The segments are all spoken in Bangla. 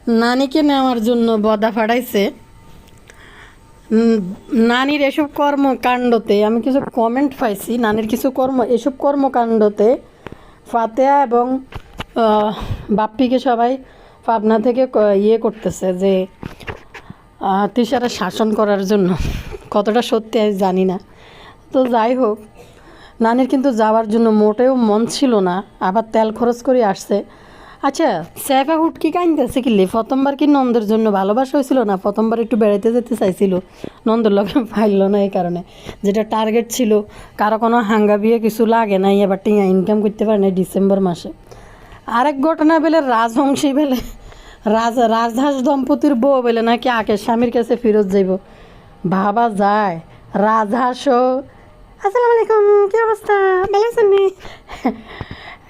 নানিকে নেওয়ার জন্য বদা ফাড়াইছে। নানির এসব কর্মকাণ্ডতে আমি কিছু কমেন্ট পাইছি। নানির কিছু এসব কর্মকাণ্ডতে ফাতেহা এবং বাপ্পিকে সবাই পাবনা থেকে ইয়ে করতেছে যে তিশারা শাসন করার জন্য। কতটা সত্যি আমি জানি না। তো যাই হোক, নানির কিন্তু যাওয়ার জন্য মোটেও মন ছিল না, আবার তেল খরচ করে আসছে। আচ্ছা, স্যাফা হুটকি কাইনতেছে কিনলে প্রথমবার কি নন্দের জন্য ভালোবাসা হয়েছিল না? প্রথমবার একটু বেড়াইতে যেতে চাইছিল, নন্দের লগে পাইল না। এই কারণে যেটা টার্গেট ছিল, কারো কোনো হাঙ্গা বিয়ে কিছু লাগে নাই, এবার টিয়া ইনকাম করতে পারে না ডিসেম্বর মাসে। আরেক ঘটনা বেলে রাজবংশী বেলে রাজহাঁস দম্পতির বউ বেলে নাকি আকে স্বামীর কাছে ফেরত যাইব। ভাবা যায় রাজহাঁসও। আসসালামু আলাইকুম, কী অবস্থা? ভালো আছেন নি?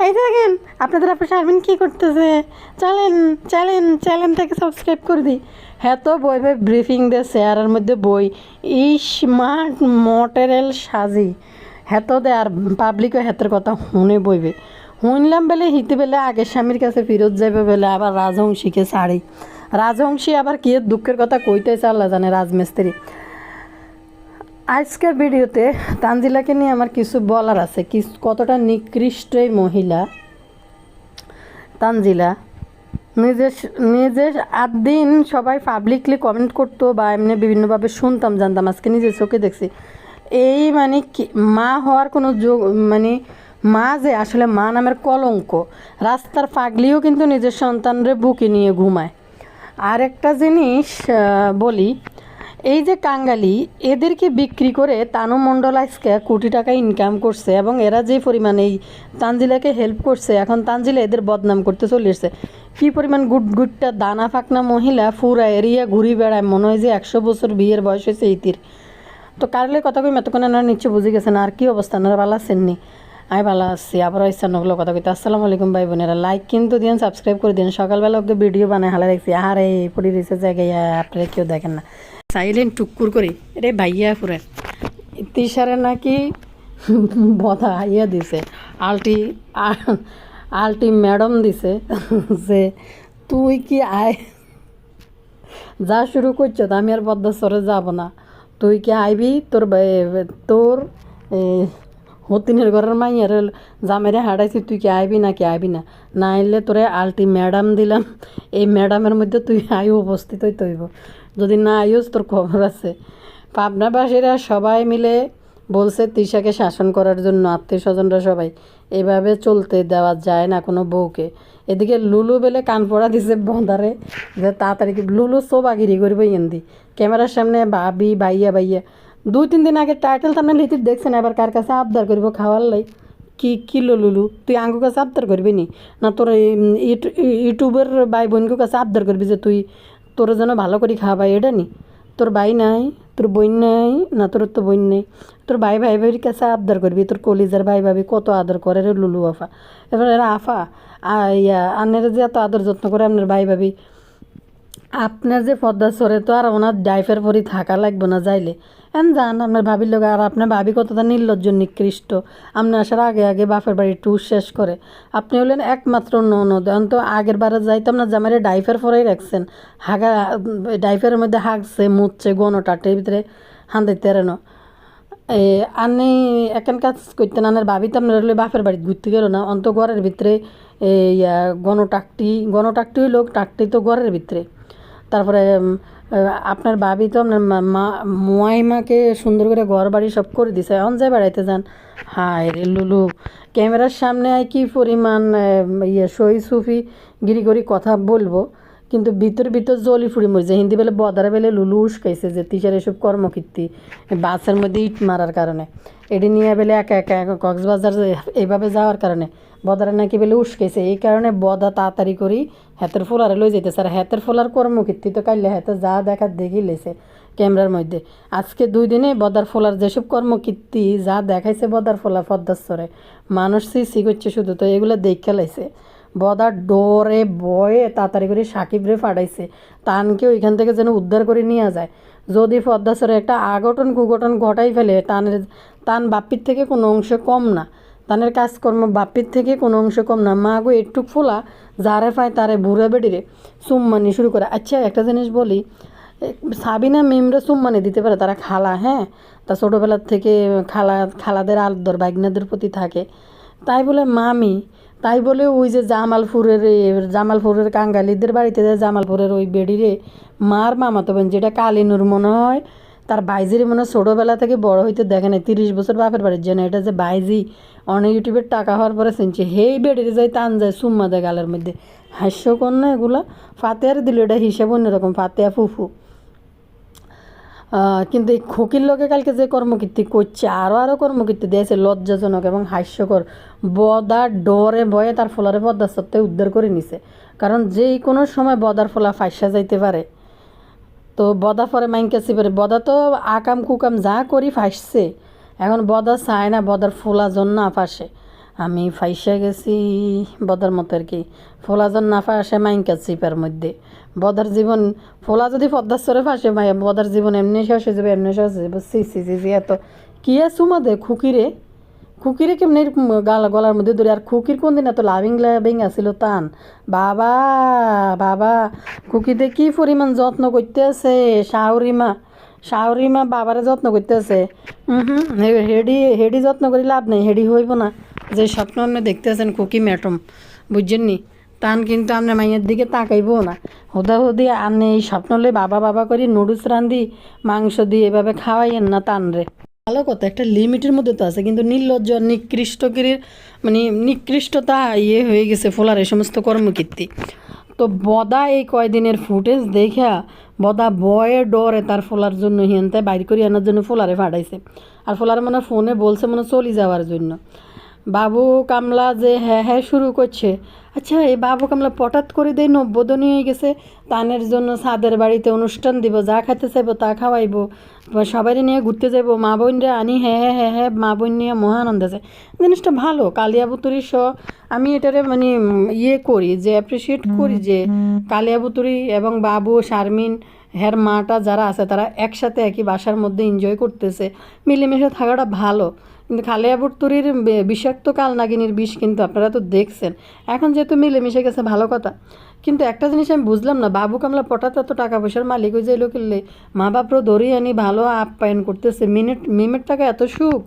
এই দেখেন আপনাদের আপনি শারমিন কী করতেছে। চলেন চলেন চ্যানেলটাকে সাবস্ক্রাইব করে দিই। হ্যাঁ, তো বই ব্রিফিং দিয়ে চেয়ারের মধ্যে বই স্মার্ট মটেরিয়াল সাজি হ্যাঁ তো দে, আর পাবলিকও হাতের কথা শুনে বইবে। শুনলাম বেলে হিতে বেলে আগের স্বামীর কাছে ফেরত যাবে বেলে আবার রাজবংশীকে ছাড়ি। রাজবংশী আবার কি দুঃখের কথা কইতেছে আল্লাহ জানে। রাজমিস্ত্রি আজকের ভিডিওতে তানজিলাকে নিয়ে আমার কিছু বলার আছে। কতটা নিকৃষ্ট এই মহিলা তানজিলা। নিজের দিন সবাই পাবলিকলি কমেন্ট করতো বা এমনি বিভিন্নভাবে শুনতাম জানতাম, আজকে নিজের চোখে দেখছি। এই মানে কি মা হওয়ার কোনো যোগ, মানে মা যে আসলে মা নামের কলঙ্ক। রাস্তার পাগলিও কিন্তু নিজের সন্তানরে বুকে নিয়ে ঘুমায়। আর একটা জিনিস বলি, এই যে কাঙ্গালি, এদেরকে বিক্রি করে তানু মণ্ডল আজকে কোটি টাকা ইনকাম করছে এবং এরা যে পরিমাণ এই তানজিলাকে হেল্প করছে, এখন তানজিলা এদের বদনাম করতে চলে এসছে। কী পরিমাণ গুটটা দানা ফাঁকনা মহিলা পুরা এরিয়া ঘুরি বেড়ায়, মনে হয় যে 100 বছর বিয়ের বয়স হয়েছে এইতির। তো কারলে কথা কই এতক্ষণ আপনারা নিশ্চয় বুঝে গেছেন। আর কী অবস্থা, আপনারা ভালো আছেননি? আমি ভালো আছি। আবার ইচ্ছা নগলো কথা কইতে। আসসালামু আলাইকুম ভাই বোনেরা, লাইক কিন্তু দিন, সাবস্ক্রাইব করে দিন। সকালবেলা ওকে ভিডিও বানায় হালা দেখছি, আর এই পড়ি রয়েছে জায়গায় আপনারা কেউ দেখেন না, সাইলেন্ট টুকুর করে রে ভাইয়া পুরে। তিশারে নাকি বধা ইয়ে দিছে, আলটি ম্যাডাম দিছে যে তুই কি আয় যা শুরু করছো, তো আমি আর পদ্মাসরে যাব না। তুই কি আইবি? তোর হতিনের ঘরের মাইয়ার জামেরে হাঁটাইছি, তুই কি আইবি নাকি আইবি না? না আইলে তোরে আলটি ম্যাডাম দিলাম, এই ম্যাডামের মধ্যে তুই উপস্থিত হইতে হইব। যদি না আইস তোর খবর আছে। পাবনাবাসীরা সবাই মিলে বলছে তিশাকে শাসন করার জন্য, আত্মীয় স্বজনরা সবাই। এভাবে চলতে দেওয়া যায় না কোনো বউকে। এদিকে লুলু বেলে কান পড়া দিছে বন্ধারে যে তাড়াতাড়ি লুলু সোবাগিরি করবে ইন্দি ক্যামেরার সামনে ভাবি বাইয়া 2-3 দিন আগে টাইটেল তামনে লিখিত দেখছেন। এবার কার কাছে আবদার করবো খাওয়ার লাই? কি কিলো লুলু তুই আঙ্গু কাছে আবদার করবি নি? না তোর ইউটিউবের ভাই বোনকে কাছে আবদার করবি যে তোর যেন ভালো করে খাওয়াই? এটা নি তোর ভাই নাই, তোর বোন নাই? না তোর তো বোন নেই, তোর ভাই ভাবির কাছে আবদার করবি? তোর কলিজার ভাই ভাবি কত আদর করে রে লুলু আফা। এবার এরা আফা আনের যে এত আদর যত্ন করে আপনার ভাই ভাবি, আপনার যে পদ্মা সরে তো আর ওনার ডাইফের পরই থাকা লাগবে না যাইলে যান আপনার ভাবির লোক। আর আপনার ভাবি কতটা নির্লজ্জ নিকৃষ্ট, আপনি আসার আগে আগে বাপের বাড়ি ট্যুর শেষ করে। আপনি হলেন একমাত্র ননদ। তো আগের বারে যাইতাম না, জামাইরে ডাইফের পরেই রাখছেন। ডাইফের মধ্যে হাগছে মুচ্ছে গণটাটের ভিতরে হান্দাইতে রেন। আনি একান কাজ করতেন আনার ভাবি তো আপনার হলে বাপের বাড়ি ঘুরতে গেল না, অন্ত ঘরের ভিতরে গণটাকটি লোক টাকটি তো ঘরের ভিতরে। তারপরে আপনার ভাবি তো আপনার মাকে সুন্দর করে ঘর বাড়ি সব করে দিছে, এখন যাই বেড়াইতে যান। হায় রে লুলু, ক্যামেরার সামনে কি পরিমাণ সই সুফি গিরি গরি কথা বলবো, কিন্তু ভিতর জলি ফুড়ি মরছে। হিন্দি বেলে বদারে বেলে লুলু উস্কাইছে যে তিশার এসব কর্মকীর্তি বাসের মধ্যে ইট মারার কারণে, এটি নিয়ে বেলে একা একা কক্সবাজার এইভাবে যাওয়ার কারণে বদারে নাকি বেলে উস্কাইছে। এই কারণে বদা তাড়াতাড়ি করি হাতের ফোলারে লই যেতেছে। আর হাতের ফোলার কর্মকীর্তি তো কাইলে হাতে যা দেখার দেখি লেছে ক্যামেরার মধ্যে। আজকে 2 দিনে বদার ফোলার যেসব কর্মকীর্তি যা দেখাইছে বদার ফোলা পদ্মাস্তরে, মানুষ সি করছে শুধু। তো এগুলো দেখে লাইছে বদা ডরে বয়ে তাড়াতাড়ি করে সাকিবরে ফাটাইছে, তানকে ওইখান থেকে যেন উদ্ধার করে নিয়ে যায়। যদি পদ্মাসরে একটা আগঠন কুগঠন ঘটাই ফেলে, টান বাপ্পির থেকে কোনো অংশে কম না। তানের কাজকর্ম বাপির থেকে কোনো অংশ কম না। মা গো একটুক ফোলা যারে পায় তারে বুড়া বেডিরে চুম্মানি শুরু করে। আচ্ছা একটা জিনিস বলি, সাবিনা মিমরা চুম্মানি দিতে পারে, তারা খালা, হ্যাঁ, তা ছোটোবেলার থেকে খালাদের আদর বাইগনাদের প্রতি থাকে, তাই বলে মামি, তাই বলে ওই যে জামালপুরের কাঙ্গালিদের বাড়িতে যে জামালপুরের ওই বেডিরে মার মামাতো বোন যেটা কালিনুর মনে হয়, তার বাইজির মনে হয় ছোটোবেলা থেকে বড় হইতে দেখে নাই, 30 বছর বাপের বাড়ির জন্য, এটা যে বাইজি অনেক ইউটিউবের টাকা হওয়ার পরে চিনছে, হেই বেডিরে যাই টান যায় সুম্মা দেয় গালের মধ্যে। হাস্যকর না এগুলা? ফাতেহার দিল, এটা হিসাব অন্যরকম, ফাতেহা ফুফু। কিন্তু এই খোকির লোকে কালকে যে কর্মকীর্তি করছে, আরও কর্মকীর্তি দিয়েছে লজ্জাজনক এবং হাস্যকর। বদার ডরে ভয়ে তার ফোলারে পদ্মার সত্ত্বে উদ্ধার করে নিছে, কারণ যেই কোনো সময় বদার ফোলা ফাঁসা যাইতে পারে। তো বদা পরে মাইনকাছি পারে, বদা তো আকাম কুকাম যা করি ফাঁসছে, এখন বদা চায় না বদার ফোলাজন না ফাঁসে। আমি ফাইসা গেছি বদার মতো আর কি, ফোলাজন না ফাঁসে মাইনকা চিপার মধ্যে। বদার জীবন ফোলা যদি পদ্মার সরে ফাঁসে বদার জীবন এমনি শেষ হয়ে যাবে, এমনি শেষ হয়ে যাবে। সি এত কি চুমা দে খুকিরে, খুকিরে কেমনি গলার মধ্যে ধরে। আর খুকির কোন দিন এত লাভিং আসিল টান, বাবা বাবা খুকিতে কি পরিমাণ যত্ন করতে আছে শাওরিমা বাবারে যত্ন করতে আছে। হেডি যত্ন করি লাভ নেই, হেডি হইব না। যে স্বপ্ন আপনি দেখতে আছেন খুকি ম্যাডাম, বুঝছেন নি, টান কিন্তু আপনার মাইয়ের দিকে তাকাইবও না। হুদি আপনি এই স্বপ্ন লে বাবা বাবা করি নুডলস রান্ধি মাংস দিয়ে এভাবে খাওয়াইয়েন না টান রে। ভালো কথা, একটা লিমিটের মধ্যে তো আছে, কিন্তু নির্লজ্জ নিকৃষ্টগিরির মানে নিকৃষ্টতা হয়ে গেছে ফোলার এই সমস্ত কর্মকীর্তি। তো বদা এই কয়দিনের ফুটেজ দেখা বদা বয়ে ডরে তার ফোলার জন্য হিয়ানতে বাইর করে আনার জন্য ফোলারে ফাটাইছে। আর ফোলার মনে ফোনে বলছে মনে চলে যাওয়ার জন্য। বাবু কামলা যে হ্যাঁ হ্যাঁ শুরু করছে। আচ্ছা এই বাবু কামলা পটাত করে দেয় 90 দিন হয়ে গেছে, তানের জন্য ছাদের বাড়িতে অনুষ্ঠান দিব, যা খাইতে চাইব তা খাওয়াইব, সবাই নিয়ে ঘুরতে যাইব, মা বোনরা আনি, হ্যাঁ হ্যাঁ হ্যাঁ হ্যাঁ, মা বোন নিয়ে মহানন্দ আছে। জিনিসটা ভালো, কালিয়াবুতুরি আমি এটারে মানে করি যে অ্যাপ্রিসিয়েট করি যে কালিয়াবুতুরি এবং বাবু শারমিন হের মাটা যারা আছে তারা একসাথে একই বাসার মধ্যে এনজয় করতেছে, মিলেমিশে থাকাটা ভালো। কিন্তু কালিয়াবুতুরির বিষাক্ত কালনাগিনীর বিষ কিন্তু আপনারা তো দেখছেন। এখন যেহেতু মিলেমিশে গেছে ভালো কথা, কিন্তু একটা জিনিস আমি বুঝলাম না, বাবু কামলা পটাতে এত টাকা পয়সার মালিক হয়ে যাইলো কিনলে, মা বাপরও ধরিয়ে আনি ভালো আপ্যায়ন করতেছে, মিমের টাকা এত সুখ।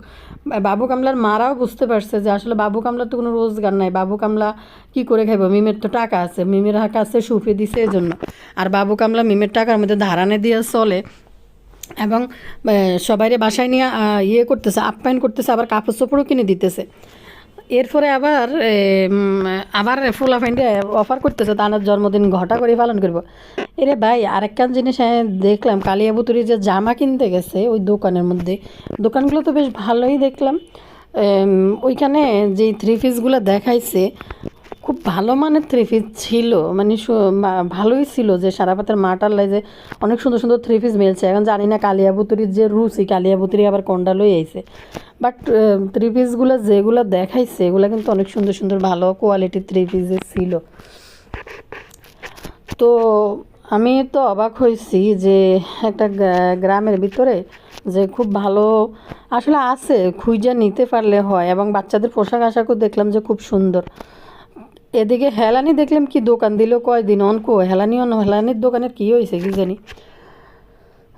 বাবু কামলার মারাও বুঝতে পারছে যে আসলে বাবু কামলার তো কোনো রোজগার নাই, বাবু কামলা কি করে খাইব, মিমের তো টাকা আছে, মিমের কাছে সুফে দিছে এই জন্য। আর বাবু কামলা মিমের টাকার মধ্যে ধারানে দিয়ে চলে এবং সবাইরে বাসায় নিয়ে করতেছে, আপ্যায়ন করতেছে, আবার কাপড় চোপড়ও কিনে দিতেছে। এরপরে আবার ফুলা ফাইন্ডে অফার করতেছে তার জন্মদিন ঘটা করে পালন করবো। এরে ভাই আরেকখান জিনিস দেখলাম, কালিয়াবুতুরি যে জামা কিনতে গেছে ওই দোকানের মধ্যে, দোকানগুলো তো বেশ ভালোই দেখলাম। ওইখানে যে 3 পিসগুলো দেখাইছে খুব ভালো মানের 3 পিস ছিল, মানে ভালোই ছিল, যে সারাপাতের মাটার যে অনেক সুন্দর সুন্দর 3 পিস মিলছে। এখন জানি না কালিয়াবুতুরির যে রুচি, কালিয়াবুতুরি আবার কোনটা লই আইছে, বাট 3 পিসগুলো যেগুলো দেখাইছে এগুলো কিন্তু অনেক সুন্দর সুন্দর ভালো কোয়ালিটির 3 পিসের ছিল। তো আমি তো অবাক হয়েছি যে একটা গ্রামের ভিতরে যে খুব ভালো আসলে আছে, খুঁজে নিতে পারলে হয়, এবং বাচ্চাদের পোশাক আশাকও দেখলাম যে খুব সুন্দর। এদিকে হেলানি দেখলাম কি দোকান দিল কয়দিন অনকো হেলানির দোকানের কী হয়েছে কি জানি।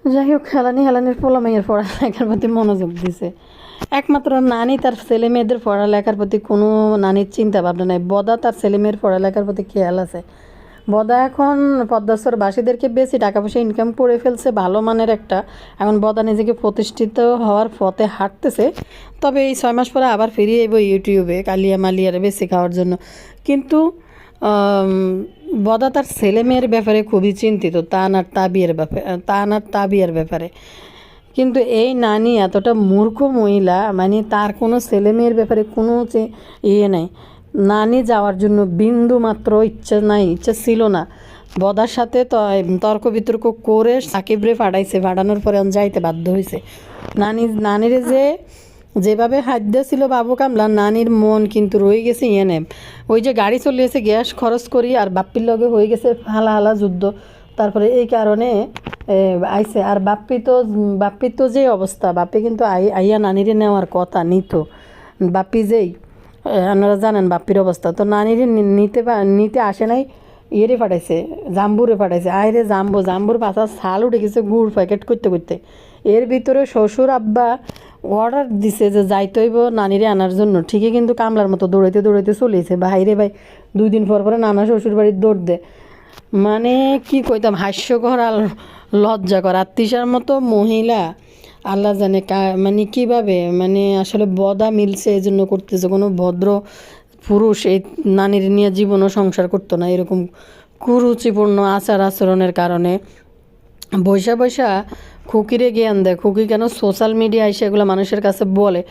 যাই হোক হেলানির পোলামাইয়ের পড়ালেখার প্রতি মনোযোগ দিছে, একমাত্র নানি তার ছেলে মেয়েদের পড়ালেখার প্রতি কোনো নানির চিন্তা ভাবনা নাই, বদা তার ছেলে মেয়ের পড়ালেখার প্রতি খেয়াল আছে। বদা এখন পদ্মাসর বাসীদেরকে বেশি টাকা পয়সা ইনকাম করে ফেলছে ভালো মানের একটা, এখন বদা নিজেকে প্রতিষ্ঠিত হওয়ার পথে হাঁটতেছে। তবে এই 6 মাস পরে আবার ফিরিয়ে এবো ইউটিউবে কালিয়া মালিয়ার বেশি খাওয়ার জন্য। কিন্তু বদা তার ছেলে মেয়ের ব্যাপারে খুবই চিন্তিত, তাবিয়ার ব্যাপারে। কিন্তু এই নানি এতটা মূর্খ মহিলা, মানে তার কোনো ছেলে মেয়ের ব্যাপারে কোনো নাই, নানি যাওয়ার জন্য বিন্দু মাত্র ইচ্ছা ছিল না। বদার সাথে তর্ক বিতর্ক করে সাকিবরে ফাটানোর পরে যাইতে বাধ্য হয়েছে। নানির যেভাবে হাদ্য ছিল বাবু কামলা, নানির মন কিন্তু রয়ে গেছে ওই যে গাড়ি চলিয়েছে গ্যাস খরচ করি, আর বাপ্পির লগে হয়ে গেছে হালা যুদ্ধ। তারপরে এই কারণে আইছে। আর বাপ্পির তো যে অবস্থা, বাপ্পি কিন্তু আইয়া নানিরে নেওয়ার কথা নিত, বাপ্পি যেই আপনারা জানেন বাপ্পির অবস্থা। তো নানিরে নিতে আসে নাই, ইয়েরে পাঠাইছে, জাম্বুরে পাঠাইছে। আয় জাম্বুর পাশা ছাল উঠে গেছে গুড় প্যাকেট করতে করতে। এর ভিতরে শ্বশুর আব্বা অর্ডার দিছে যে যাইতে হইব নানিরে আনার জন্য, ঠিকই কিন্তু কামলার মতো দৌড়াইতে দৌড়াইতে চলেছে ভাইরে ভাই। 2 দিন পর পরে নানা শ্বশুর বাড়ির দৌড় দেয়। মানে কি কইতাম, হাস্যকর আর লজ্জাকর। আত্মীয়ার মতো মহিলা আল্লাহ জানে মানে কিভাবে, মানে আসলে বদা মিলছে এই জন্য করতেছে। কোনো ভদ্র পুরুষ এই নানির নিয়ে জীবনও সংসার করতো না এরকম কুরুচিপূর্ণ আচার আচরণের কারণে। বৈশা বৈশা খুকিরে জ্ঞান দেয়, খুকি কেন সোশ্যাল মিডিয়ায় সেগুলো মানুষের কাছে বলে।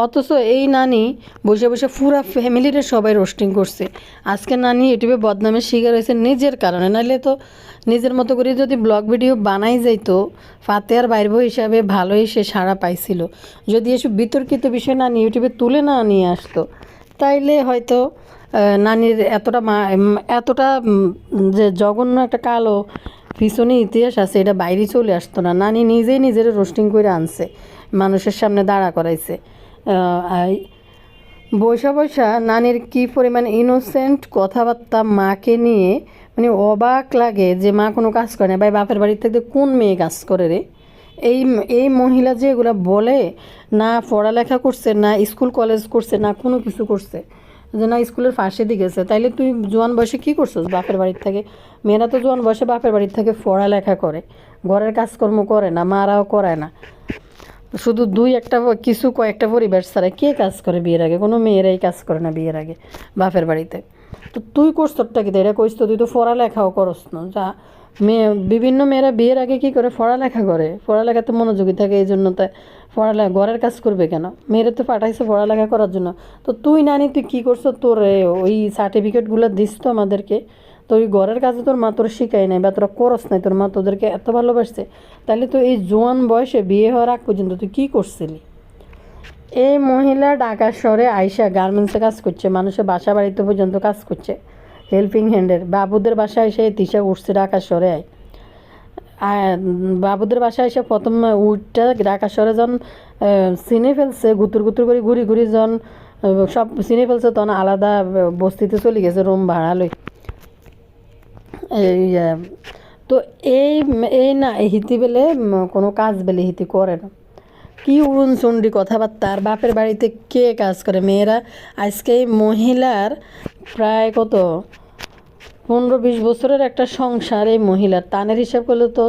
অথচ এই নানি বসে বসে পুরা ফ্যামিলিরে সবাই রোস্টিং করছে। আজকে নানি ইউটিউবে বদনামের শিকার হয়েছে নিজের কারণে, নাহলে তো নিজের মতো করে যদি ব্লগ ভিডিও বানাই যাইতো ফাতেহার বাইরব হিসাবে ভালোই সে সাড়া পাইছিল। যদি এসব বিতর্কিত বিষয় নানি ইউটিউবে তুলে না নিয়ে আসতো, তাইলে হয়তো নানির এতটা যে জঘন্য একটা কালো পিছনে ইতিহাস আছে এটা বাইরে চলে আসতো না। নানি নিজেই নিজের রোস্টিং করে আনছে, মানুষের সামনে দাঁড়া করাইছে। বৈশা বৈশা নানির কী পরিমাণ ইনোসেন্ট কথাবার্তা মাকে নিয়ে, মানে অবাক লাগে যে মা কোনো কাজ করে না। ভাই বাপের বাড়ির থেকে কোন মেয়ে কাজ করে রে? এই এই মহিলা যে এগুলো বলে, না পড়ালেখা করছে, না স্কুল কলেজ করছে, না কোনো কিছু করছে, যে না স্কুলের ফাঁসে দিয়ে গেছে। তাইলে তুই জোয়ান বয়সে কী করছিস বাপের বাড়ির থেকে? মেয়েরা তো জোয়ান বয়সে বাপের বাড়ির থেকে পড়ালেখা করে, ঘরের কাজকর্ম করে না, মারাও করে না। শুধু কয়েকটা পরিবার ছাড়া কে কাজ করে বিয়ের আগে? কোনো মেয়েরাই কাজ করে না বিয়ের আগে বাপের বাড়িতে। তো তুই করছটা কি? এটা কইস তো তুই তো পড়ালেখাও করস না। যা বিভিন্ন মেয়েরা বিয়ের আগে কি করে? পড়ালেখা করে, পড়ালেখাতে মনোযোগী থাকে। এই জন্য তাই পড়ালেখা, ঘরের কাজ করবে কেন? মেয়েরা তো পাঠাইছে পড়ালেখা করার জন্য। তো তুই নানি তুই কী করছো? তোর ওই সার্টিফিকেটগুলো দিস তো আমাদেরকে। তো ওই ঘরের কাজে তোর মা তোর শিখাই নাই বা তোরা করস নাই, তোর মা তোদেরকে এত ভালোবাসছে। তাহলে তো এই জোয়ান বয়সে বিয়ে হওয়ার আগ পর্যন্ত তুই কী করছিলি? এই মহিলা ঢাকা শহরে আইসা গার্মেন্টসে কাজ করছে, মানুষের বাসা বাড়িতে পর্যন্ত কাজ করছে হেল্পিং হ্যান্ডের। বাবুদের বাসায় এসে তিশা উঠছে ঢাকা শহরে। বাবুদের বাসায় এসে প্রথম উঠটা ঢাকা শহরে যখন চিনে ফেলছে, গুতুর গুতুর করে ঘুরি ঘুরি যখন সব চিনে ফেলছে, তখন আলাদা বস্তিতে চলে গেছে রুম ভাড়া লই। এই তো এই এই না হিতি বেলে কোনো কাজ বেলে হিতি করে না। কি উড়নচণ্ডী কথাবার্তা। আর বাপের বাড়িতে কে কাজ করে? মেয়েরা। আজকে এই মহিলার প্রায় কত 15-20 বছরের একটা সংসার। এই মহিলার টানের হিসাব করলে তো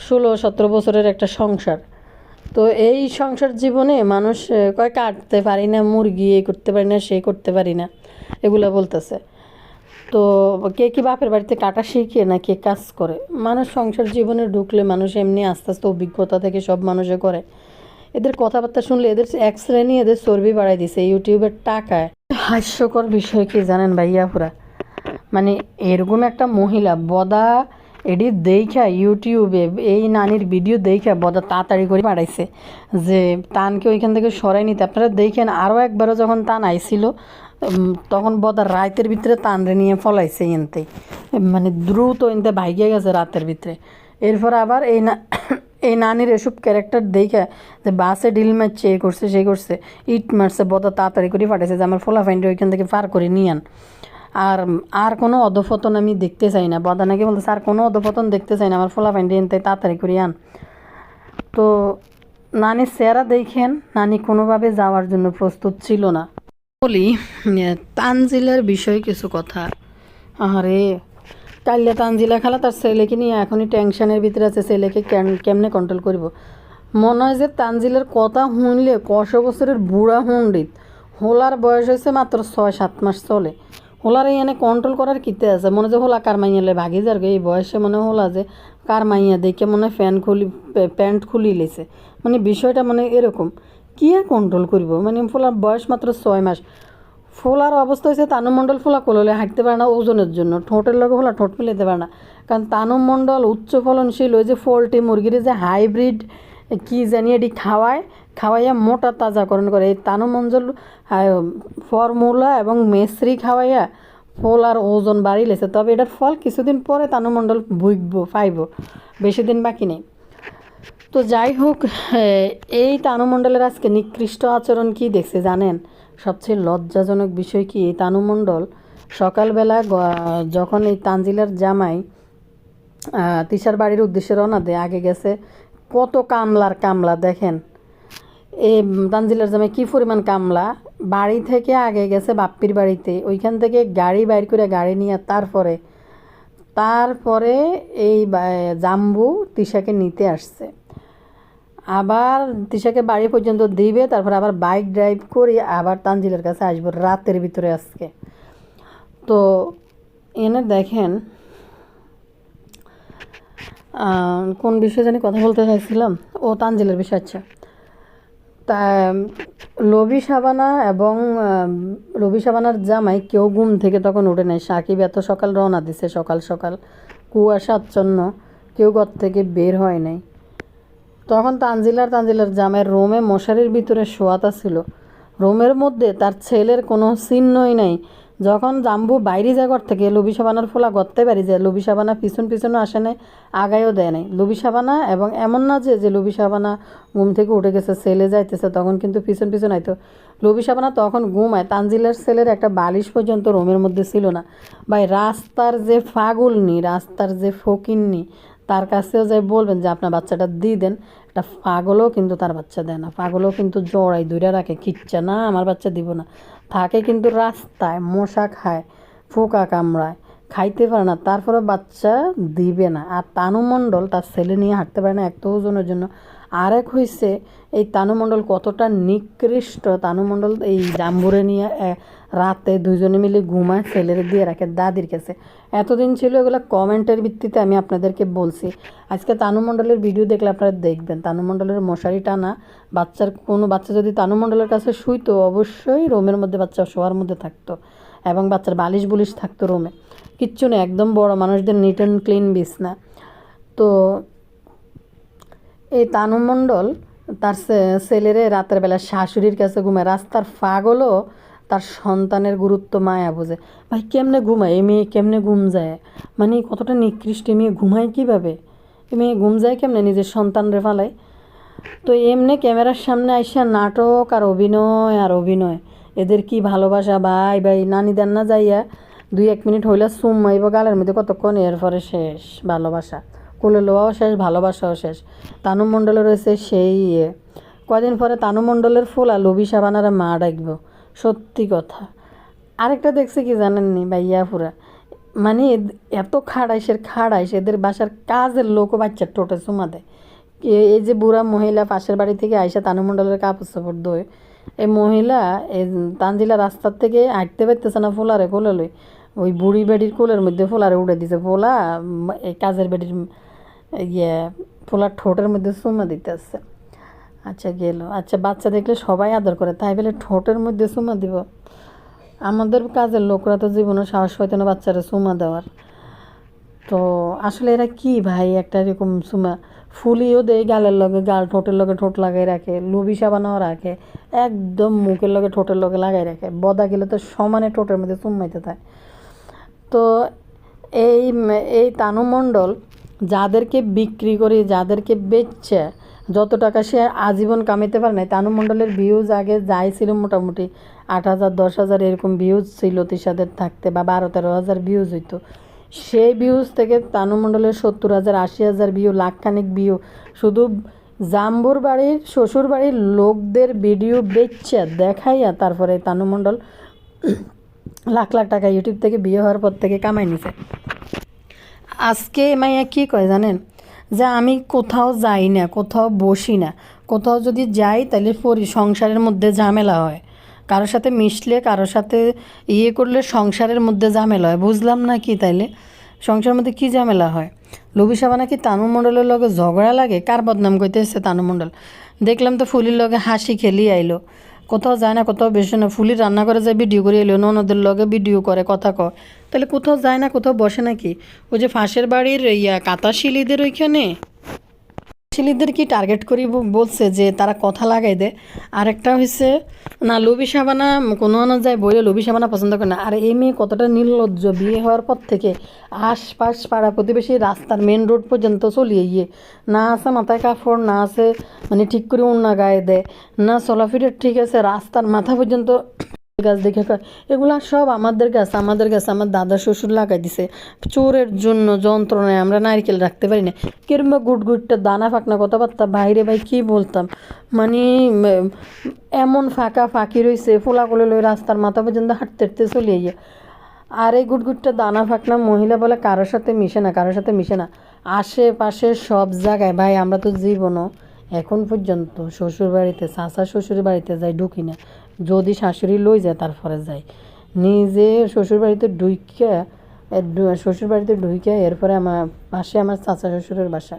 16-17 বছরের একটা সংসার। তো এই সংসার জীবনে মানুষ কয় কাটতে পারি না মুরগি, এই করতে পারি না, সেই করতে পারি না, এগুলো বলতেছে। তো কে কি বাপের বাড়িতে কাটা শিখে না কে কাজ করে? মানুষ সংসার জীবনে ঢুকলে মানুষ এমনি আস্তে আস্তে অভিজ্ঞতা থেকে সব মানুষে করে। এদের কথাবার্তা শুনলে এদের এক শ্রেণী এদের চর্বি বাড়াই দিছে ইউটিউবের টাকায়। হাস্যকর বিষয় কি জানেন ভাইয়াপুরা? মানে এরকম একটা মহিলা বদা এডি দেখা ইউটিউবে এই নানির ভিডিও দেখা বদা তাড়াতাড়ি করে পাঠাইছে যে তানকে ওইখান থেকে সরাই নিতে। আপনারা দেখেন আরও একবারও যখন তান আইছিল তখন বদা রাতের ভিতরে তানরে নিয়ে ফলাইছে এনতে, মানে দ্রুত এনতে ভাইগে গেছে রাতের ভিতরে। এরপর আবার এই নানির এসব ক্যারেক্টার দেখে যে বাসে ডিল মারছে, এ করছে সেই করছে, ইট মারছে, বদা তাড়াতাড়ি করে পাঠাইছে যে আমার ফোলা ফাইন্ডে ওইখান থেকে পার করে নিয়ে আন। আর কোনো অধপতন আমি দেখতে চাই না। বদা নাকি বলতেছে আর কোনো অধপতন দেখতে চাই না, আমার ফোলা ফাইন্ডে এনতে তাড়াতাড়ি করে আন। তো নানির চেহারা দেখেন, নানি কোনোভাবে যাওয়ার জন্য প্রস্তুত ছিল না। বলি তানজিলার বিষয়ে কিছু কথা। আরে কাল্লা তানজিলা খালা তার ছেলেকে নিয়ে এখনই টেনশনের ভিতরে আছে, ছেলেকে কেমনে কন্ট্রোল করব। মনে হয় যে তানজিলার কথা শুনলে 100 বছরের বুড়া হুন্ডিত। হোলার বয়স হয়েছে মাত্র 6-7 মাস চলে। হোলার এনে কন্ট্রোল করার কিতে আছে? মনে যে হোলা কার মাইয়ালে ভাগি যার এই বয়সে মনে হোলা যে কার মাইয়া দেখে মনে প্যান্ট খুলি লেছে। মানে বিষয়টা মানে এরকম কী কন্ট্রোল করব? মানে ফোলার বয়স মাত্র 6 মাস। ফোলার অবস্থা হয়েছে তানু মণ্ডল ফোলা কোললে হাঁটতে পারে না ওজনের জন্য, ঠোঁটের লগে ফোলা ঠোঁট মিলাতে পারে না। কারণ তানু মণ্ডল উচ্চ ফলনশীল ওই যে পোলট্রি মুরগির যে হাইব্রিড কী জানি এটি খাওয়াইয়া মোটা তাজাকরণ করে। এই তানু মণ্ডল ফর্মুলা এবং মেসরি খাওয়াইয়া ফোলার ওজন বাড়ি লেছে। তবে এটার ফল কিছুদিন পরে তানু মণ্ডল পাইব, বেশি দিন বাকি নেই। তো যাই হোক, এই তানু মণ্ডলের আজকে নিকৃষ্ট আচরণ কি দেখছে জানেন? সবচেয়ে লজ্জাজনক বিষয় কি, তানু মণ্ডল সকালবেলা যখন এই তানজিলার জামাই তিশার বাড়ির উদ্দেশ্যে রওনা দেয়, আগে গেছে কত কামলা দেখেন। এই তানজিলার জামাই কী পরিমাণ কামলা, বাড়ি থেকে আগে গেছে বাপ্পির বাড়িতে, ওইখান থেকে গাড়ি বাইর করে গাড়ি নিয়ে তারপরে এই জাম্বু তিশাকে নিতে আসছে, আবার তিশাকে বাড়ি পর্যন্ত দিবে, তারপর আবার বাইক ড্রাইভ করে আবার তানজিলের কাছে আসবো রাতের ভিতরে আজকে। তো এনে দেখেন কোন বিষয়ে জানি কথা বলতে চাইছিলাম, ও তানজিলের বিষয়। আচ্ছা, তা লবি সাবানার জামাই কেউ ঘুম থেকে তখন উঠে নেয়। সাকিব এত সকাল রওনা দিছে, সকাল কুয়াশা আচ্ছন্ন, কেউ ঘর থেকে বের হয় নাই। তখন তানজিলার জামাইয়ের রুমে মশারির ভিতরে শোয়াতা ছিল, রুমের মধ্যে তার ছেলের কোনো চিহ্নই নাই। যখন জাম্বু বাইরে যায় ঘর থেকে, লবি সাবানার ফোলা গড়তে পারি যায়, লবি সাবানা পিছনে আসে নাই, আগায়ও দেয় নাই লবি সাবানা। এবং এমন না যে লবি সাবানা ঘুম থেকে উঠে গেছে, ছেলে যাইতেছে তখন কিন্তু পিছন আইতো, লবি সাবানা তখন ঘুমায়। তানজিলের ছেলের একটা বালিশ পর্যন্ত রুমের মধ্যে ছিল না। ভাই, রাস্তার যে ফাগুলনি, রাস্তার যে ফকিন্নি, তার কাছেও যাই বলবেন যে আপনার বাচ্চাটা দিয়ে দেন, একটা পাগলও কিন্তু তার বাচ্চা দেয় না, পাগলও কিন্তু জড়াই দূরে রাখে, খিচ্ছা না আমার বাচ্চা দিব না, থাকে কিন্তু রাস্তায় মশা খায়, পোকা কামড়ায়, খাইতে পারে না, তারপরে বাচ্চা দিবে না। আর তানু মণ্ডল তার ছেলে নিয়ে হাঁটতে পারে না এত ওজনের জন্য। আরেক হয়েছে এই তানু মণ্ডল কতটা নিকৃষ্ট, তানু মণ্ডল এই জাম্বুরে নিয়ে রাতে দুজনে মিলে ঘুমায়, ছেলের দিয়ে রাখে দাদির কাছে। এতদিন ছিল এগুলো কমেন্টের ভিত্তিতে আমি আপনাদেরকে বলছি। আজকে তানু মণ্ডলের ভিডিও দেখলে আপনারা দেখবেন, তানু মণ্ডলের মশারি টানা, কোনো বাচ্চা যদি তানু মণ্ডলের কাছে শুইতো অবশ্যই রুমের মধ্যে বাচ্চা শোয়ার মধ্যে থাকতো, এবং বাচ্চার বালিশ বুলিশ থাকতো রুমে, কিচ্ছু নেই, একদম বড় মানুষদের নিট অ্যান্ড ক্লিন বিছনা। তো এই তানু মণ্ডল তার ছেলেরে রাতের বেলা শাশুড়ির কাছে ঘুমায়, রাস্তার পাগলও তার সন্তানের গুরুত্ব মায়া বোঝে। ভাই, কেমনে ঘুমায় এই মেয়ে, কেমনে ঘুম যায়, মানে কতটা নিকৃষ্ট মেয়ে, ঘুমায় কীভাবে মেয়ে, ঘুম যায় কেমনে, নিজের সন্তানরে ফালায়। তো এমনি ক্যামেরার সামনে আইসা নাটক আর অভিনয়, এদের কি ভালোবাসা ভাই, নানি দেন না যাইয়া 2-1 মিনিট হইলে মাইব গালের মধ্যে কতক্ষণ, এরপরে শেষ ভালোবাসা, কোলে লোয়াও শেষ, ভালোবাসাও শেষ। তানু মণ্ডলের রয়েছে সেই কদিন পরে তানু মণ্ডলের ফুল আর লবি সাবানারে মা ডাকবো, সত্যি কথা। আরেকটা দেখছি কি জানেননি ভাইয়া, পুরা মানে এত খাড়াইশ, এদের বাসার কাজের লোকও বাচ্চার টোটে চুমা দেয়। এই যে বুড়া মহিলা পাশের বাড়ি থেকে আইসা তানু মণ্ডলের কাপড় চাপড় দোয়, এই মহিলা এই তানজিলা রাস্তার থেকে হাঁটতে পারতেছে না, ফোলারে কোলে লই, ওই বুড়ি বেডির কোলের মধ্যে ফোলারে উঠে দিছে, ফোলা এই কাজের বেডির ফোলার ঠোঁটের মধ্যে চুমা দিতে আসছে। আচ্ছা গেল, আচ্ছা বাচ্চা দেখলে সবাই আদর করে, তাই বলে ঠোঁটের মধ্যে চুমা দিব? আমাদের কাজের লোকরা তো জীবনে সাহস পাইতো না বাচ্চারা চুমা দেওয়ার। তো আসলে এরা কি ভাই, একটা এরকম চুমা ফুলিও দেয় গালের লগে গাল, ঠোঁটের লগে ঠোঁট লাগাই রাখে, লবি সাবানাও রাখে, একদম মুখের লগে ঠোঁটের লগে লাগাই রাখে, বদা গেলে তো সমানে ঠোঁটের মধ্যে চুমাইতে থাকে। তো এই তানু মণ্ডল যাদেরকে বিক্রি করে, যাদেরকে বেচছে, যত টাকা সে আজীবন কামাইতে পারে না। তানু মণ্ডলের ভিউজ আগে যাই ছিল মোটামুটি 8,000 10,000 এরকম ভিউজ ছিল তিশাদের থাকতে, বা 12-13,000 ভিউজ হইতো। সেই ভিউজ থেকে তানু মণ্ডলের 70,000 80,000 ভিউ, লাখখানিক ভিউ, শুধু জাম্বুর বাড়ির শ্বশুর বাড়ির লোকদের ভিডিও বেচছে দেখাইয়া তারপরে তানু মণ্ডল লাখ টাকা ইউটিউব থেকে বিয়ে হওয়ার পর থেকে কামাই নিছে। আজকে মাইয়া কি কয় জানেন, যে আমি কোথাও যাই না, কোথাও বসি না, কোথাও যদি যাই তাহলে সংসারের মধ্যে ঝামেলা হয়, কারোর সাথে মিশলে, কারোর সাথে করলে সংসারের মধ্যে ঝামেলা হয়। বুঝলাম না কি, তাইলে সংসারের মধ্যে কি ঝামেলা হয়? লবি সাবানা কি তানু মণ্ডলের লগে ঝগড়া লাগে? কার বদনাম কইতেছে তানু মণ্ডল? দেখলাম তো ফুলির লগে হাসি খেলি আইলো, কোথাও যায় না, কোথাও বেশি না, ফুলির রান্না করে যায় ভিডিও করে এলো, ননদের লগে ভিডিও করে, কথা কয়, তাহলে কোথাও যায় না, কোথাও বসে নাকি? ওই যে ফাঁসের বাড়ির কাতাশিলিদের ওইখানে ছেলেদের কি টার্গেট করি বলছে যে তারা কথা লাগাই দেয়। আরেকটা হয়েছে না লবি সাবানা কোনো না যায় বইলে লবি সাবানা পছন্দ করে না। আর এই মেয়ে কতটা নির্লজ্জ, বিয়ে হওয়ার পর থেকে আশপাশ পাড়া প্রতিবেশী রাস্তার মেন রোড পর্যন্ত চলিয়ে গিয়ে না আছে মাথায় কাপড়, না আছে মানে ঠিক করে ওড়না গায়ে দেয়, না চলাফেরা ঠিক আছে, রাস্তার মাথা পর্যন্ত গাছ দেখে এগুলা সব আমাদের গাছ আমার দাদা শ্বশুর লাগাই দিছে চোরের জন্য যন্ত্রণায় আমরা নারকেল রাখতে পারি না। কিরম গুটগুটটা দানা ফাঁকনা কথাবার্তা বাইরে ভাই কি বলতাম, মানে এমন ফাঁকা ফাঁকি রয়েছে ফোলা কোলে লই রাস্তার মাথা পর্যন্ত হাঁটতে হাঁটতে চলে গিয়ে। আর এই গুটগুটটা দানা ফাঁকনা মহিলা বলে কারোর সাথে মিশে না, আশেপাশে সব জায়গায় ভাই আমরা তো জীবনও এখন পর্যন্ত শ্বশুর বাড়িতে চাচা শ্বশুর বাড়িতে যাই ঢুকি না, যদি শাশুড়ি লই যায় তারপরে যাই। নিজে শ্বশুর বাড়িতে ঢুইকা এরপরে আমার পাশে আমার চাচা শ্বশুরের বাসা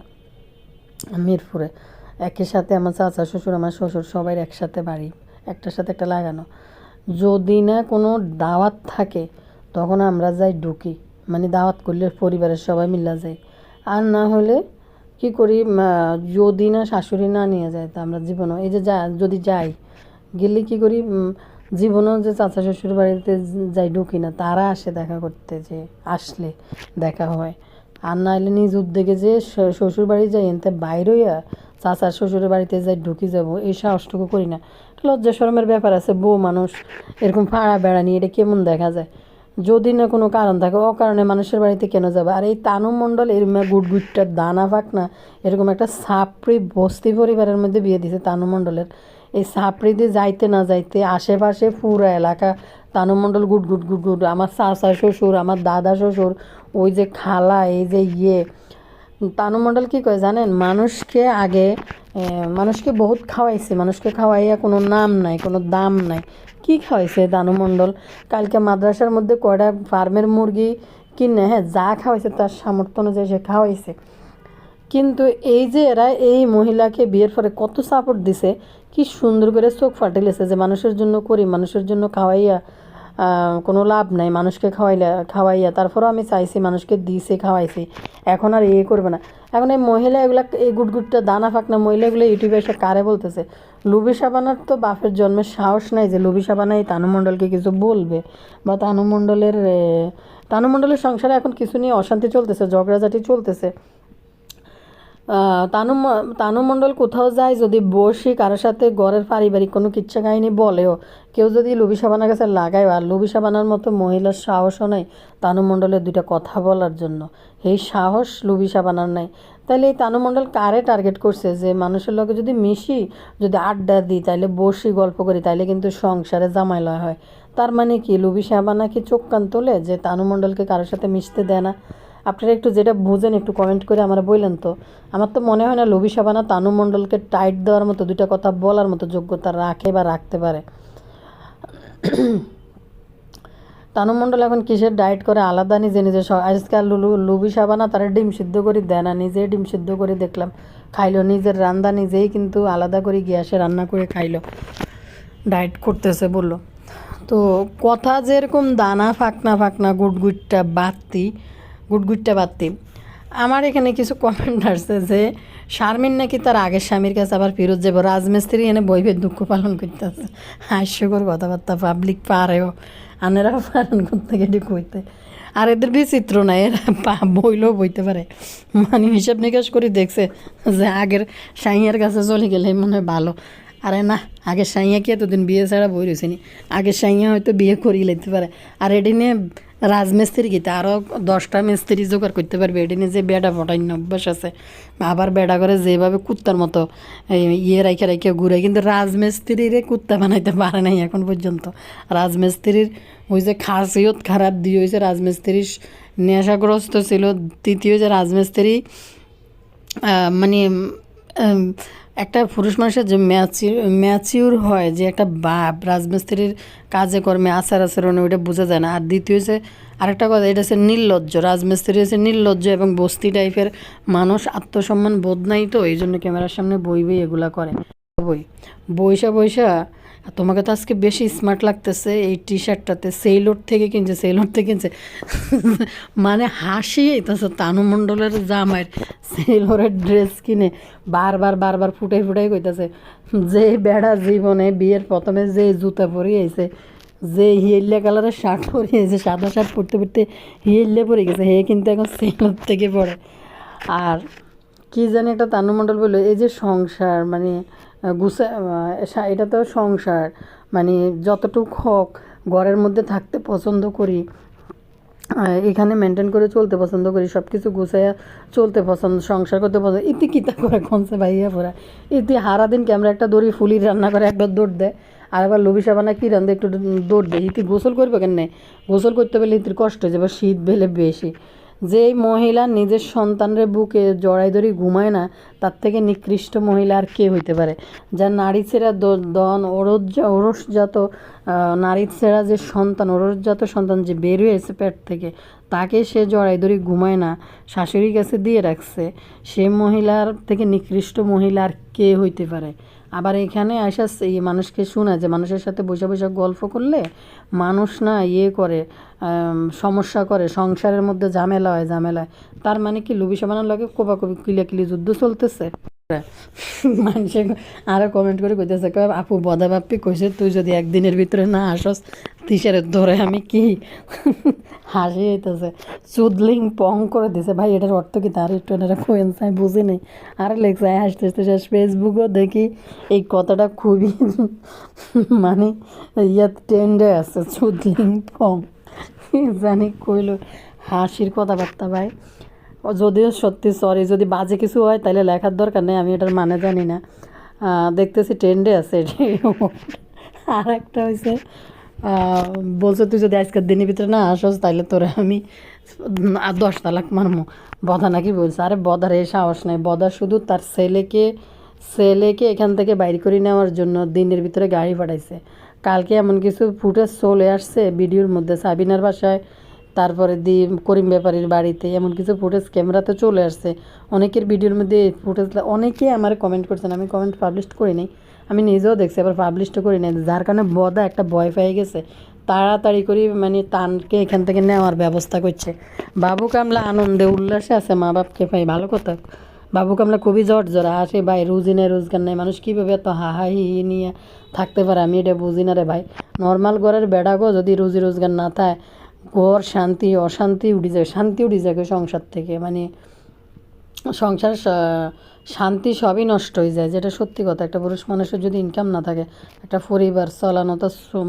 মিরপুরে, একই সাথে আমার চাচা শ্বশুর আমার শ্বশুর সবাই একসাথে বাড়ি, একটার সাথে একটা লাগানো। যদি না কোনো দাওয়াত থাকে তখন আমরা যাই ঢুকি, মানে দাওয়াত করলে পরিবারের সবাই মিলে যাই। আর না হলে কি করি, যদি না শাশুড়ি না নিয়ে যায় তা আমরা জীবনও এই যে যদি যাই গেলে কি করি, জীবনও যে চাচা শ্বশুর বাড়িতে যাই ঢুকি না, তারা আসে দেখা করতে, যে আসলে দেখা হয়। আর না হলে নিজ উদ্যোগে যে শ্বশুর বাড়ি যাই এনতে বাইরে হইয়া চাচার শ্বশুরের বাড়িতে যাই ঢুকি যাবো এই সাহসটুকু করি না। লজ্জা শরমের ব্যাপার আছে, বউ মানুষ এরকম ফাড়া বেড়া নিয়ে এটা কেমন দেখা যায়। যদি না কোনো কারণ থাকে অকারণে মানুষের বাড়িতে কেন যাবে। আর এই তানু মণ্ডল এরকম গুটগুটটার দানা ফাঁক না এরকম একটা সাপড়ি বস্তি পরিবারের মধ্যে বিয়ে দিছে তানু মণ্ডলের। এই সাপড়ি দিয়ে যাইতে না যাইতে আশেপাশে পুরো এলাকা তানু মণ্ডল গুট আমার চাচা শ্বশুর, আমার দাদা শ্বশুর, ওই যে খালা, এই যে তানু মণ্ডল কী কয় জানেন, মানুষকে বহুত খাওয়াইছে, মানুষকে খাওয়াইয়া কোনো নাম নাই, কোনো দাম নাই। কি খাওয়াইছে তানু মণ্ডল? কালকে মাদ্রাসার মধ্যে কয়টা ফার্মের মুরগি কিনে, হ্যাঁ যা খাওয়াইছে তার সামর্থ্য অনুযায়ী সে খাওয়াইছে। কিন্তু এই যে এরা এই মহিলাকে বিয়ের পরে কত সাপোর্ট দিছে, কি সুন্দর করে চোখ ফাটিলেছে যে মানুষের জন্য করি, মানুষের জন্য খাওয়াইয়া কোনো লাভ নাই, মানুষকে খাওয়াইয়া তারপরও আমি চাইছি, মানুষকে দিয়েছি খাওয়াইছি, এখন আর করবে না। এখন এই মহিলা এগুলা এই গুটগুটটা দানা ফাঁকনা মহিলাগুলো ইউটিউবে এসে কারে বলতেছে। লুবি সাবানার তো বাপের জন্মের সাহস নাই যে লুবি সাবানা এই তানু মণ্ডলকে কিছু বলবে, বা তানু মণ্ডলের সংসারে এখন কিছু নিয়ে অশান্তি চলতেছে, ঝগড়াঝাটি চলতেছে। তানু মণ্ডল কোথাও যায় যদি বসি কারোর সাথে ঘরের পারিবারিক কোনো কিচ্ছা কাহিনী বলেও, কেউ যদি লুবি সাবানার কাছে লাগায়, আর লুবি সাবানার মতো মহিলার সাহসও নাই তানু মণ্ডলের দুইটা কথা বলার জন্য, এই সাহস লুবি সাবানার নাই। তাইলে এই তানু মণ্ডল কারে টার্গেট করছে যে মানুষের লগে যদি মিশি, যদি আড্ডা দিই, তাইলে বসি গল্প করি, তাইলে কিন্তু সংসারে জামাইলা হয়। তার মানে কি লুবি সাবানা কি চোখ কান তোলে যে তানু মণ্ডলকে কারোর সাথে মিশতে দেয় না? আপনারা একটু যেটা বুঝেন একটু কমেন্ট করে আমার বললেন তো। আমার তো মনে হয় না লুবি সাবানা তানু মণ্ডলকে টাইট দেওয়ার মতো দুইটা কথা বলার মতো যোগ্যতা রাখে বা রাখতে পারে। তানু মণ্ডল এখন কিসের ডায়েট করে আলাদা নিজে আজকাল লুবি সাবানা তারা ডিম সিদ্ধ করে দেয় না, নিজে ডিম সিদ্ধ করে দেখলাম খাইলো, নিজের রান্না নিজেই কিন্তু আলাদা করে গ্যাসে রান্না করে খাইলো, ডায়েট করতেছে বললো। তো কথা যেরকম দানা ফাঁকনা গুটগুটটা বাত্তি। আমার এখানে কিছু কমেন্ট আসছে যে শারমিন নাকি তার আগের স্বামীর কাছে আবার ফেরত যাবো, রাজমিস্ত্রি এনে বইভেদ দুঃখ পালন করতেছে। হাস্যকর কথাবার্তা, পাবলিক পারেও, আনেরাও পালন করতে গেলে কইতে। আর এদের বিচিত্র নাই, এরা বইলেও বইতে পারে, মানে হিসাব নিকাশ করে দেখছে যে আগের সাইয়ার কাছে চলে গেলে মনে হয় ভালো। আরে না, আগের সাইয়া কি এতদিন বিয়ে ছাড়া বই রয়েছে নি? আগের সাইয়া হয়তো বিয়ে করিয়ে লেতে পারে। আর এটি নিয়ে রাজমিস্ত্রি গীতা আরও 10টা মিস্ত্রি জোগাড় করতে পারবে। এটি নিয়ে যে বেড়া ফটাইন্য অভ্যাস আছে, আবার বেড়া করে যেভাবে কুত্তার মতো রাইখে ঘুরে, কিন্তু রাজমিস্ত্রিরে কুত্তা বানাইতে পারে নাই এখন পর্যন্ত। রাজমিস্ত্রির ওই যে খাসিয়ত খারাপ দিয়ে হয়েছে, রাজমিস্ত্রি নেশাগ্রস্ত ছিল। তৃতীয় যে রাজমিস্ত্রি মানে একটা পুরুষ মানুষের যে ম্যাচিউর হয়, যে একটা বাপ রাজমিস্ত্রির কাজে কর্মে আচার আচরণে ওইটা বোঝা যায় না। আর দ্বিতীয় হচ্ছে আরেকটা কথা, এটা হচ্ছে নির্লজ্জ। রাজমিস্ত্রি হচ্ছে নির্লজ্জ এবং বস্তি টাইপের মানুষ, আত্মসম্মান বোধ নাই, তো এই জন্য ক্যামেরার সামনে বই এগুলা করে। বইসা আর তোমাকে তো আজকে বেশি স্মার্ট লাগতেছে এই টি শার্টটাতে, সেইলোর থেকে কিনছে, সেইলোর থেকে কিনছে। মানে হাসি এইতেছে তানু মণ্ডলের জামাইয়ের সেইলোরের ড্রেস কিনে বারবার বারবার ফুটাই ফুটাই কইতাছে যে বেড়া জীবনে বিয়ের প্রথমে যে জুতা পরিয়েছে, যে হিয়েল্লা কালারের শার্ট পরিয়েছে, সাদা শার্ট পরতে পরতে হিয়েল্লে পরে গেছে, হে কিন্তু এখন সেইলোর থেকে পরে। আর কি জানি একটা তানু মণ্ডল বললো এই যে সংসার মানে গুছা, এটা তো সংসার মানে যতটুক হোক ঘরের মধ্যে থাকতে পছন্দ করি, এখানে মেনটেন করে চলতে পছন্দ করি, সব কিছু গুছাইয়া চলতে পছন্দ, সংসার করতে পছন্দ। ইতি কিতা করে কমছে ভাইয়া পড়া, ইতি হারা দিন ক্যামেরা একটা দড়ি ফুলি রান্না করে একবার দৌড় দেয়, আর একবার লবি সাবানা কি রান্ধে একটু দৌড় দেয়। ইতি গোসল করবে কেন? গোসল করতে পারলে ইতির কষ্ট হয়ে যাবে, শীত বেলে বেশি। যেই মহিলা নিজের সন্তানরে বুকে জড়াই ধরি ঘুমায় না, তার থেকে নিকৃষ্ট মহিলা আর কে হইতে পারে? যার নারী ছেঁড়া দন ওরসজাত নারী ছেঁড়া যে সন্তান, ওরসজাত সন্তান যে বের হয়েছে পেট থেকে, তাকে সে জড়াই ধরি ঘুমায় না, শাশুড়ির কাছে দিয়ে রাখছে, সে মহিলার থেকে নিকৃষ্ট মহিলা আর কে হইতে পারে? আবার এখানে আসা এই মানুষকে শোনা যে মানুষের সাথে বসে বসে গল্প করলে মানুষ না করে সমস্যা করে, সংসারের মধ্যে ঝামেলা হয়, ঝামেলা হয়। তার মানে কি লুবি সাবানার লাগে কোপাকুপি কিলাকিলি যুদ্ধ চলতেছে? মানুষে আরও কমেন্ট করে কইতেছে আপু বদা বাপ্পি কইছে তুই যদি একদিনের ভিতরে না আসস তিসারের ধরে আমি কি হাসি হইতেছে, চুদলিং পং করে দিছে। ভাই এটার অর্থ কি তার একটু এনারা কোয়েন চাই বুঝি নেই, আর লেখছে হাসতে হাসতে শেষ। ফেসবুকও দেখি এই কথাটা খুবই মানে ট্রেন্ডে আছে, চুদলিং পং জানি কইল হাসির কথাবার্তা ভাই। যদিও সত্যি সরি যদি বাজে কিছু হয় তাহলে লেখার দরকার নেই, আমি এটার মানে জানি না, দেখতেছি ট্রেন্ডে আছে। আর একটা হয়েছে বলছে তুই যদি আজকের দিনের ভিতরে না আসস তাহলে তোরে আমি 10 তালাক মারমো। বদা নাকি বলছে, আরে বদার এ সাহস নাই, বদা শুধু তার ছেলেকে এখান থেকে বাইর করে নেওয়ার জন্য দিনের ভিতরে গাড়ি পাঠাইছে। কালকে এমন কিছু ফুটেজ চলে আসছে ভিডিওর মধ্যে, সাবিনার বাসায়, তারপরে করিম ব্যাপারীর বাড়িতে এমন কিছু ফুটেজ ক্যামেরাতে চলে আসছে। অনেকের ভিডিওর মধ্যে ফুটেজ, অনেকে আমার কমেন্ট করছেন, আমি কমেন্ট পাবলিশ করি নাই, আমি নিজেও দেখছি আবার পাবলিশও করি নাই, যার কারণে বদা একটা ভয় পেয়ে গেছে, তাড়াতাড়ি করে মানে তানকে এখান থেকে নেওয়ার ব্যবস্থা করছে। বাবু কামলা আনন্দে উল্লাসে আছে, মা বাপকে পাই, ভালো কথা। বাবু কামলা খুবই জড়া আসে ভাই, রুজি নেই রোজগার নেই, মানুষ কীভাবে এত হাহা হি নিয়ে থাকতে পারে আমি এটা বুঝি না রে ভাই। নর্মাল ঘরের বেড়াগো যদি রুজি রোজগার না থাকে, ঘর অশান্তি উঠে যায়, শান্তি উঠে যায় সংসার থেকে, মানে সংসার শান্তি সবই নষ্ট হয়ে যায়, যেটা সত্যি কথা। একটা পুরুষ মানুষের যদি ইনকাম না থাকে, একটা পরিবার চালানো তো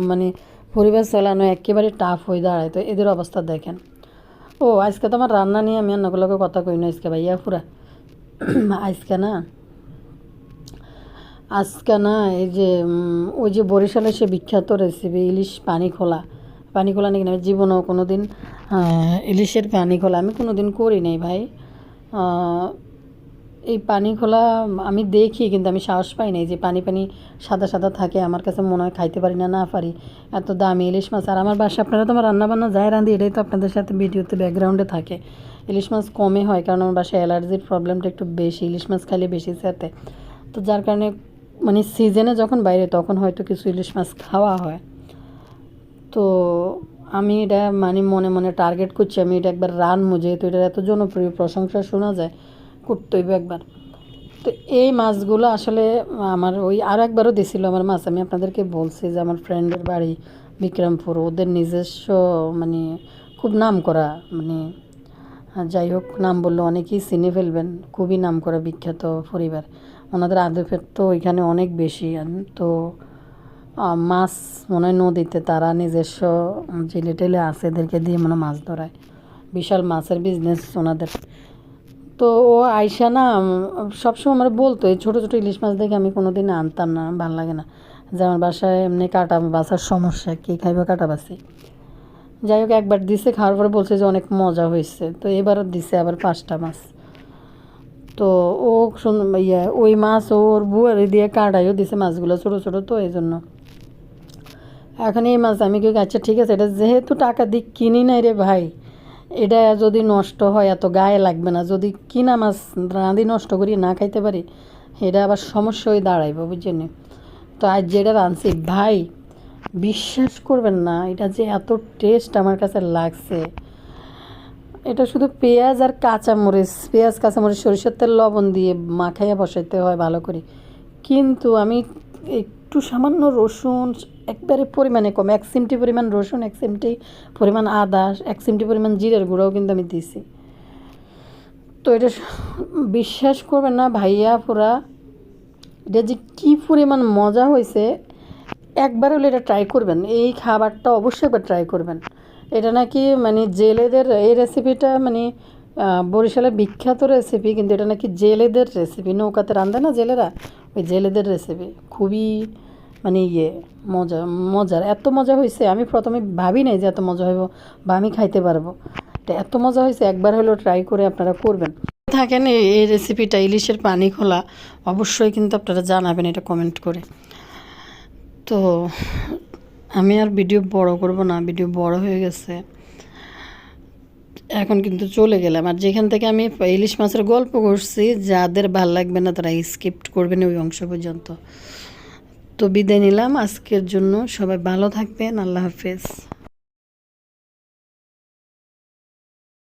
মানে পরিবার চালানো একেবারে টাফ হয়ে দাঁড়ায়। তো এদের অবস্থা দেখেন। ও আজকে তো আমার রান্না নিয়ে আমি অন্যগুলোকে কথা কই না আজকে ভাইয়া পুরা। আজকে না এই যে ওই যে বরিশালের সে বিখ্যাত রেসিপি ইলিশ পানি খোলা নাকি না, জীবনেও কোনো দিন ইলিশের পানি খোলা আমি কোনো দিন করি নাই ভাই। এই পানি খোলা আমি দেখি কিন্তু আমি সাহস পাই নাই, যে পানি সাদা সাদা থাকে, আমার কাছে মনে হয় খাইতে পারি না পারি, এত দামি ইলিশ মাছ। আর আমার বাসা আপনারা তো আমার রান্নাবান্না যায় রাঁধি, এটাই তো আপনাদের সাথে ভিডিওতে ব্যাকগ্রাউন্ডে থাকে। ইলিশ মাছ কমে হয় কারণ আমার বাসায় অ্যালার্জির প্রবলেমটা একটু বেশি, ইলিশ মাছ খাইলে বেশি সাথে, তো যার কারণে মানে সিজনে যখন বাইরে তখন হয়তো কিছু ইলিশ মাছ খাওয়া হয়। তো আমি এটা মানে মনে মনে টার্গেট করছি, আমি এটা একবার রানবো, যেহেতু এটা এত জনপ্রিয় প্রশংসা শোনা যায়, করতে হইবে একবার। তো এই মাছগুলো আসলে আমার ওই আর একবারও দিছিল আমার মাছ, আমি আপনাদেরকে বলছি যে আমার ফ্রেন্ডের বাড়ি বিক্রমপুর, ওদের নিজস্ব মানে খুব নাম করা মানে যাই হোক নাম বললে অনেকেই চিনে ফেলবেন, খুবই নাম করা বিখ্যাত পরিবার, ওনাদের আদবের তো ওইখানে অনেক বেশি। তো মাছ মনে হয় নদীতে তারা নিজস্ব জেলে টেলে আছে, এদেরকে দিয়ে মনে মাছ ধরায়, বিশাল মাছের বিজনেস ওনাদের। তো ও আয়সা না সবসময় আমার বলতো এই ছোটো ছোটো ইলিশ মাছ দেখে আমি কোনো দিন আনতাম না, ভালো লাগে না, যে আমার বাসায় এমনি কাটা বাছার সমস্যা, কে খাইবে কাটা বাছি। যাই হোক একবার দিছে, খাওয়ার পরে বলছে যে অনেক মজা হয়েছে, তো এবারও দিছে আবার 5টা মাছ। তো ও ওই মাছ ওর বুয়ারি দিয়ে কাটাইও দিছে মাছগুলো ছোটো ছোটো, তো এই জন্য এখন এই মাছ আমি কি আচ্ছা ঠিক আছে, এটা যেহেতু টাকা দিক কিনি নাই রে ভাই, এটা যদি নষ্ট হয় এত গায়ে লাগবে না, যদি কিনা মাছ রাঁধি নষ্ট করি না খাইতে পারি, এটা আবার সমস্যা হয়ে দাঁড়াইব বুঝছেন। তো আজ যেটা রাঁধছি ভাই, বিশ্বাস করবেন না, এটা যে এত টেস্ট আমার কাছে লাগছে। এটা শুধু পেঁয়াজ আর কাঁচামরিচ, পেঁয়াজ কাঁচামরিচ সরিষার তেল লবণ দিয়ে মাখাইয়া বসাইতে হয় ভালো করে। কিন্তু আমি একটু সামান্য রসুন, একবারে পরিমাণে কম, 1 চিমটি পরিমাণ রসুন, 1 চিমটি পরিমাণ আদা, 1 চিমটি পরিমাণ জিরের গুঁড়াও কিন্তু আমি দিছি। তো এটা বিশ্বাস করবেন না ভাইয়া পুরা, এটা যে কী পরিমাণ মজা হয়েছে, একবার হলে এটা ট্রাই করবেন, এই খাবারটা অবশ্যই একবার ট্রাই করবেন। এটা নাকি মানে জেলেদের এই রেসিপিটা, মানে বরিশালের বিখ্যাত রেসিপি, কিন্তু এটা নাকি জেলেদের রেসিপি, নৌকাতে রান্ধে না জেলেরা, ওই জেলেদের রেসিপি। খুবই মানে মজা, মজার, এত মজা হয়েছে আমি প্রথমে ভাবি নাই যে এত মজা হইব বা আমি খাইতে পারবো। এটা এত মজা হয়েছে, একবার হলেও ট্রাই করে আপনারা করবেন। থাকেন এই রেসিপিটা ইলিশের পানি খোলা, অবশ্যই কিন্তু আপনারা জানাবেন এটা কমেন্ট করে। তো আমি আর ভিডিও বড় করব না, ভিডিও বড় হয়ে গেছে, এখন কিন্তু চলে গেলাম। আর যেখান থেকে আমি ইলিশ মাছের গল্প করছি, যাদের ভাল লাগবে না তারা স্কিপ করবেন ওই অংশ পর্যন্ত। তো বিদায় নিলাম আজকের জন্য, সবাই ভালো থাকবেন, আল্লাহ হাফেজ।